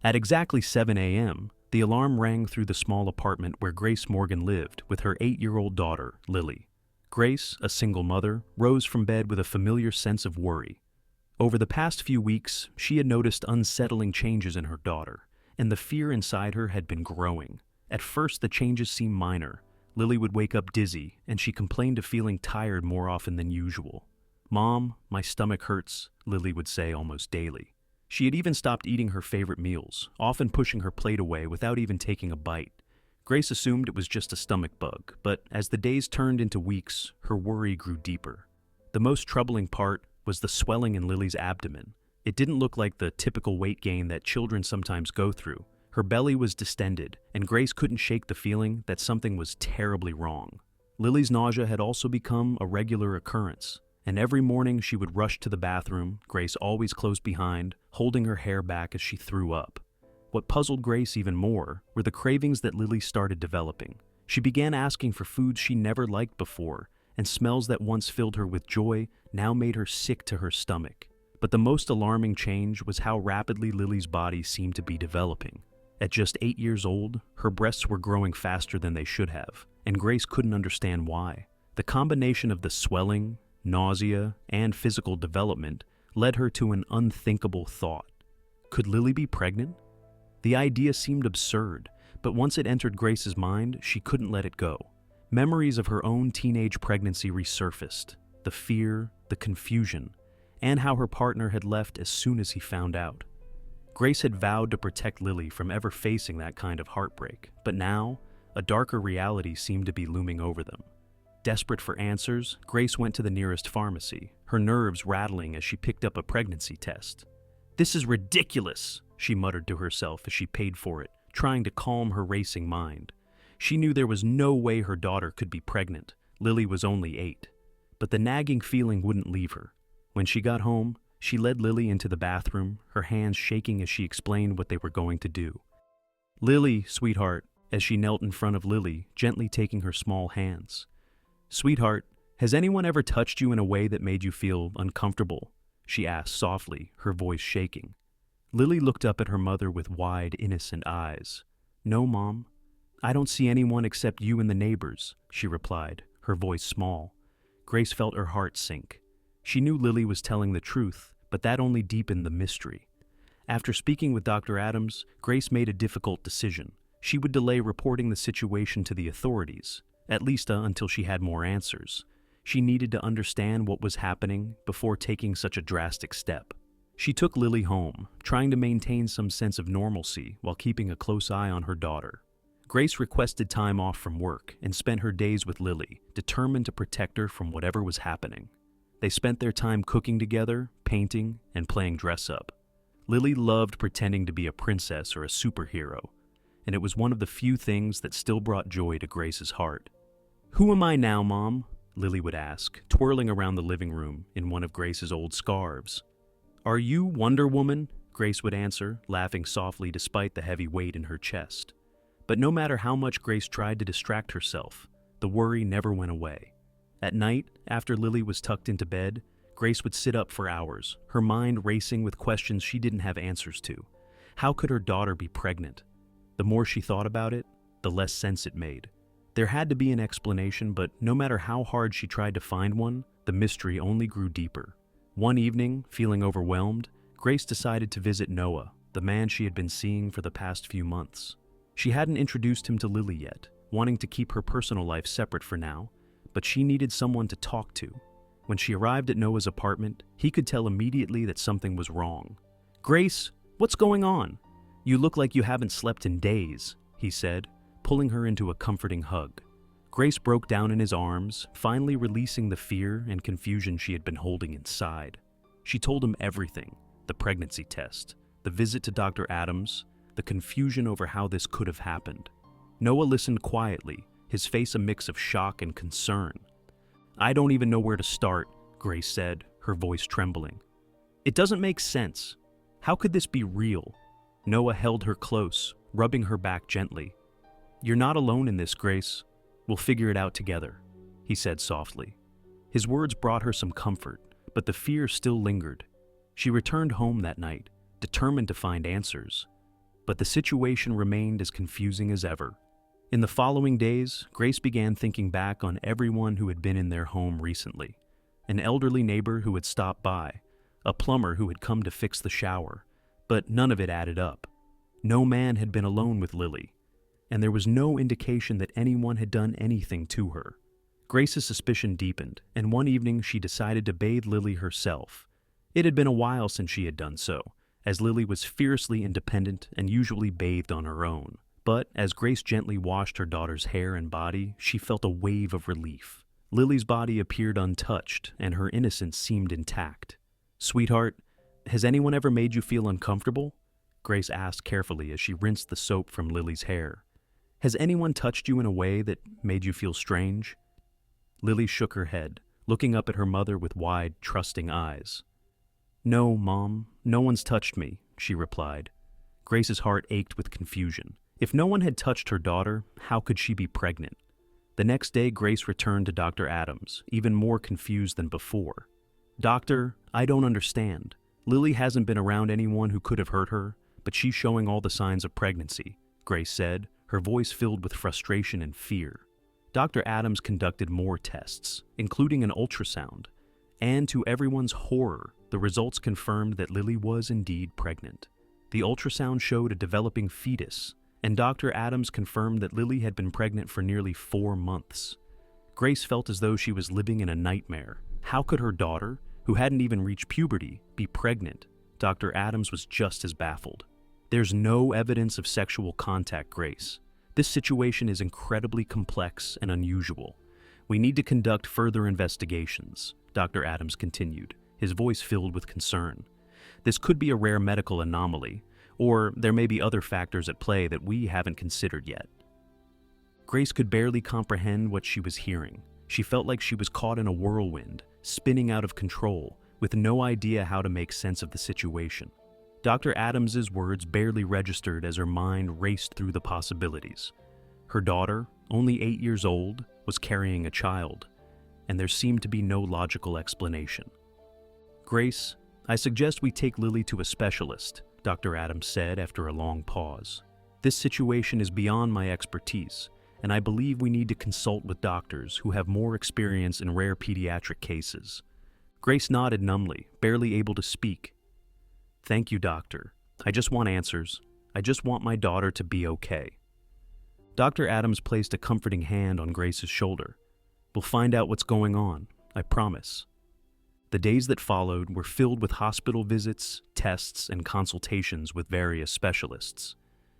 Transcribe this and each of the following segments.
At exactly 7 a.m., the alarm rang through the small apartment where Grace Morgan lived with her 8-year-old daughter, Lily. Grace, a single mother, rose from bed with a familiar sense of worry. Over the past few weeks, she had noticed unsettling changes in her daughter, and the fear inside her had been growing. At first, the changes seemed minor. Lily would wake up dizzy, and she complained of feeling tired more often than usual. "Mom, my stomach hurts," Lily would say almost daily. She had even stopped eating her favorite meals, often pushing her plate away without even taking a bite. Grace assumed it was just a stomach bug, but as the days turned into weeks, her worry grew deeper. The most troubling part was the swelling in Lily's abdomen. It didn't look like the typical weight gain that children sometimes go through. Her belly was distended, and Grace couldn't shake the feeling that something was terribly wrong. Lily's nausea had also become a regular occurrence, and every morning she would rush to the bathroom, Grace always close behind, holding her hair back as she threw up. What puzzled Grace even more were the cravings that Lily started developing. She began asking for foods she never liked before, and smells that once filled her with joy now made her sick to her stomach. But the most alarming change was how rapidly Lily's body seemed to be developing. At just 8 years old, her breasts were growing faster than they should have, and Grace couldn't understand why. The combination of the swelling, nausea, and physical development led her to an unthinkable thought. Could Lily be pregnant? The idea seemed absurd, but once it entered Grace's mind, she couldn't let it go. Memories of her own teenage pregnancy resurfaced, the fear, the confusion, and how her partner had left as soon as he found out. Grace had vowed to protect Lily from ever facing that kind of heartbreak, but now, a darker reality seemed to be looming over them. Desperate for answers, Grace went to the nearest pharmacy, her nerves rattling as she picked up a pregnancy test. "This is ridiculous," she muttered to herself as she paid for it, trying to calm her racing mind. She knew there was no way her daughter could be pregnant. Lily was only 8. But the nagging feeling wouldn't leave her. When she got home, she led Lily into the bathroom, her hands shaking as she explained what they were going to do. "Lily, sweetheart," as she knelt in front of Lily, gently taking her small hands. "Sweetheart, has anyone ever touched you in a way that made you feel uncomfortable?" she asked softly, her voice shaking. Lily looked up at her mother with wide, innocent eyes. "No, Mom. I don't see anyone except you and the neighbors," she replied, her voice small. Grace felt her heart sink. She knew Lily was telling the truth, but that only deepened the mystery. After speaking with Dr. Adams, Grace made a difficult decision. She would delay reporting the situation to the authorities, at least until she had more answers. She needed to understand what was happening before taking such a drastic step. She took Lily home, trying to maintain some sense of normalcy while keeping a close eye on her daughter. Grace requested time off from work and spent her days with Lily, determined to protect her from whatever was happening. They spent their time cooking together, painting, and playing dress-up. Lily loved pretending to be a princess or a superhero, and it was one of the few things that still brought joy to Grace's heart. "Who am I now, Mom?" Lily would ask, twirling around the living room in one of Grace's old scarves. "Are you Wonder Woman?" Grace would answer, laughing softly despite the heavy weight in her chest. But no matter how much Grace tried to distract herself, the worry never went away. At night, after Lily was tucked into bed, Grace would sit up for hours, her mind racing with questions she didn't have answers to. How could her daughter be pregnant? The more she thought about it, the less sense it made. There had to be an explanation, but no matter how hard she tried to find one, the mystery only grew deeper. One evening, feeling overwhelmed, Grace decided to visit Noah, the man she had been seeing for the past few months. She hadn't introduced him to Lily yet, wanting to keep her personal life separate for now, but she needed someone to talk to. When she arrived at Noah's apartment, he could tell immediately that something was wrong. "Grace, what's going on? You look like you haven't slept in days," he said, pulling her into a comforting hug. Grace broke down in his arms, finally releasing the fear and confusion she had been holding inside. She told him everything: the pregnancy test, the visit to Dr. Adams, the confusion over how this could have happened. Noah listened quietly, his face a mix of shock and concern. "I don't even know where to start," Grace said, her voice trembling. "It doesn't make sense. How could this be real?" Noah held her close, rubbing her back gently. "You're not alone in this, Grace. We'll figure it out together," he said softly. His words brought her some comfort, but the fear still lingered. She returned home that night, determined to find answers. but the situation remained as confusing as ever. In the following days, Grace began thinking back on everyone who had been in their home recently. An elderly neighbor who had stopped by, a plumber who had come to fix the shower, but none of it added up. No man had been alone with Lily, and there was no indication that anyone had done anything to her. Grace's suspicion deepened, and one evening she decided to bathe Lily herself. It had been a while since she had done so, as Lily was fiercely independent and usually bathed on her own. But as Grace gently washed her daughter's hair and body, she felt a wave of relief. Lily's body appeared untouched, and her innocence seemed intact. "Sweetheart, has anyone ever made you feel uncomfortable?" Grace asked carefully as she rinsed the soap from Lily's hair. "Has anyone touched you in a way that made you feel strange?" Lily shook her head, looking up at her mother with wide, trusting eyes. "No, Mom, no one's touched me," she replied. Grace's heart ached with confusion. If no one had touched her daughter, how could she be pregnant? The next day, Grace returned to Dr. Adams, even more confused than before. "Doctor, I don't understand. Lily hasn't been around anyone who could have hurt her, but she's showing all the signs of pregnancy," Grace said, her voice filled with frustration and fear. Dr. Adams conducted more tests, including an ultrasound, and to everyone's horror, the results confirmed that Lily was indeed pregnant. The ultrasound showed a developing fetus, and Dr. Adams confirmed that Lily had been pregnant for nearly 4 months. Grace felt as though she was living in a nightmare. How could her daughter, who hadn't even reached puberty, be pregnant? Dr. Adams was just as baffled. "There's no evidence of sexual contact, Grace. This situation is incredibly complex and unusual. We need to conduct further investigations," Dr. Adams continued, his voice filled with concern. "This could be a rare medical anomaly, or there may be other factors at play that we haven't considered yet." Grace could barely comprehend what she was hearing. She felt like she was caught in a whirlwind, spinning out of control, with no idea how to make sense of the situation. Dr. Adams's words barely registered as her mind raced through the possibilities. Her daughter, only 8 years old, was carrying a child, and there seemed to be no logical explanation. "Grace, I suggest we take Lily to a specialist," Dr. Adams said after a long pause. "This situation is beyond my expertise, and I believe we need to consult with doctors who have more experience in rare pediatric cases." Grace nodded numbly, barely able to speak. "Thank you, doctor. I just want answers. I just want my daughter to be okay." Dr. Adams placed a comforting hand on Grace's shoulder. "We'll find out what's going on, I promise." The days that followed were filled with hospital visits, tests, and consultations with various specialists.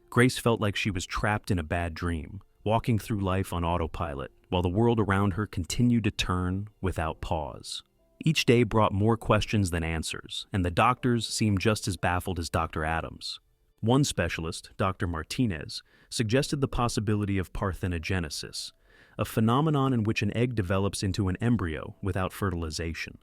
Grace felt like she was trapped in a bad dream, walking through life on autopilot, while the world around her continued to turn without pause. Each day brought more questions than answers, and the doctors seemed just as baffled as Dr. Adams. One specialist, Dr. Martinez, suggested the possibility of parthenogenesis, a phenomenon in which an egg develops into an embryo without fertilization.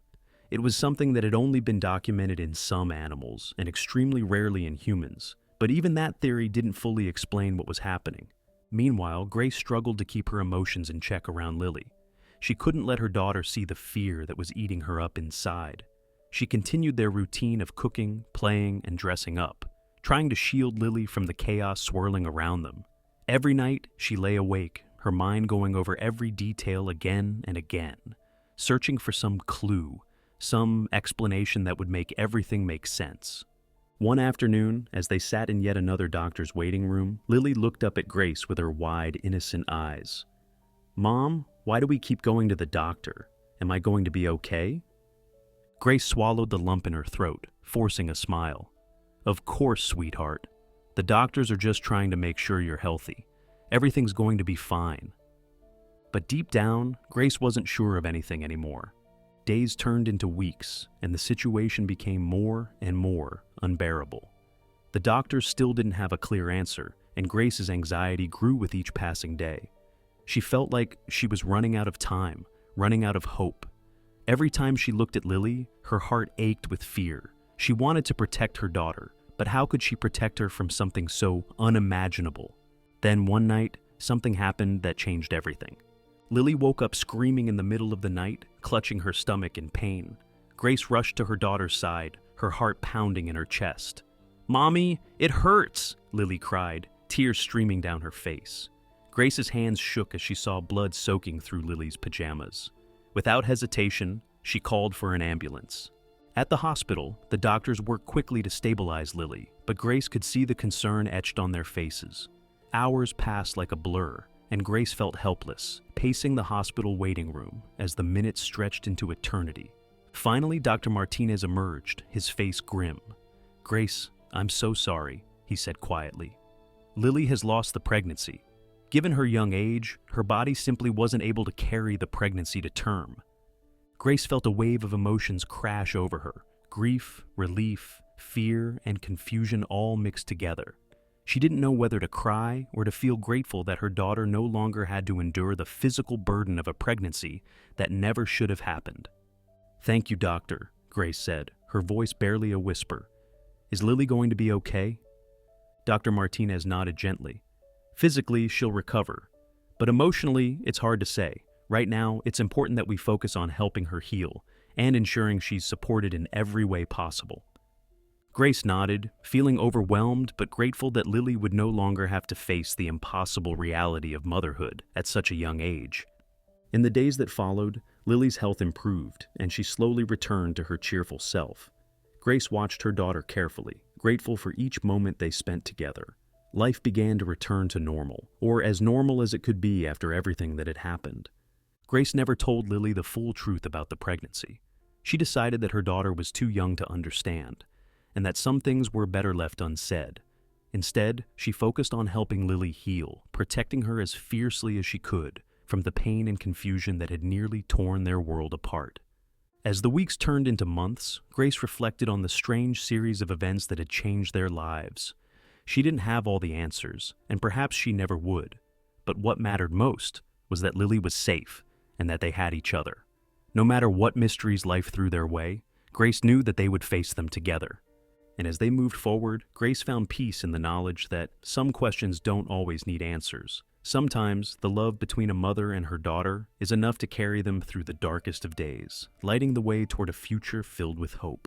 It was something that had only been documented in some animals and extremely rarely in humans, but even that theory didn't fully explain what was happening. Meanwhile, Grace struggled to keep her emotions in check around Lily. She couldn't let her daughter see the fear that was eating her up inside. She continued their routine of cooking, playing, and dressing up, trying to shield Lily from the chaos swirling around them. Every night, she lay awake, her mind going over every detail again and again, searching for some clue, some explanation that would make everything make sense. One afternoon, as they sat in yet another doctor's waiting room, Lily looked up at Grace with her wide, innocent eyes. "Mom, why do we keep going to the doctor? Am I going to be okay?" Grace swallowed the lump in her throat, forcing a smile. "Of course, sweetheart. The doctors are just trying to make sure you're healthy. Everything's going to be fine." But deep down, Grace wasn't sure of anything anymore. Days turned into weeks, and the situation became more and more unbearable. The doctors still didn't have a clear answer, and Grace's anxiety grew with each passing day. She felt like she was running out of time, running out of hope. Every time she looked at Lily, her heart ached with fear. She wanted to protect her daughter, but how could she protect her from something so unimaginable? Then one night, something happened that changed everything. Lily woke up screaming in the middle of the night, clutching her stomach in pain. Grace rushed to her daughter's side, her heart pounding in her chest. "Mommy, it hurts!" Lily cried, tears streaming down her face. Grace's hands shook as she saw blood soaking through Lily's pajamas. Without hesitation, she called for an ambulance. At the hospital, the doctors worked quickly to stabilize Lily, but Grace could see the concern etched on their faces. Hours passed like a blur, and Grace felt helpless, pacing the hospital waiting room as the minutes stretched into eternity. Finally, Dr. Martinez emerged, his face grim. "Grace, I'm so sorry," he said quietly. "Lily has lost the pregnancy. Given her young age, her body simply wasn't able to carry the pregnancy to term." Grace felt a wave of emotions crash over her, grief, relief, fear, and confusion all mixed together. She didn't know whether to cry or to feel grateful that her daughter no longer had to endure the physical burden of a pregnancy that never should have happened. "Thank you, doctor," Grace said, her voice barely a whisper. "Is Lily going to be okay?" Dr. Martinez nodded gently. "Physically, she'll recover. But emotionally, it's hard to say. Right now, it's important that we focus on helping her heal and ensuring she's supported in every way possible." Grace nodded, feeling overwhelmed but grateful that Lily would no longer have to face the impossible reality of motherhood at such a young age. In the days that followed, Lily's health improved, and she slowly returned to her cheerful self. Grace watched her daughter carefully, grateful for each moment they spent together. Life began to return to normal, or as normal as it could be after everything that had happened. Grace never told Lily the full truth about the pregnancy. She decided that her daughter was too young to understand, and that some things were better left unsaid. Instead, she focused on helping Lily heal, protecting her as fiercely as she could from the pain and confusion that had nearly torn their world apart. As the weeks turned into months, Grace reflected on the strange series of events that had changed their lives. She didn't have all the answers, and perhaps she never would. But what mattered most was that Lily was safe and that they had each other. No matter what mysteries life threw their way, Grace knew that they would face them together. And as they moved forward, Grace found peace in the knowledge that some questions don't always need answers. Sometimes, the love between a mother and her daughter is enough to carry them through the darkest of days, lighting the way toward a future filled with hope.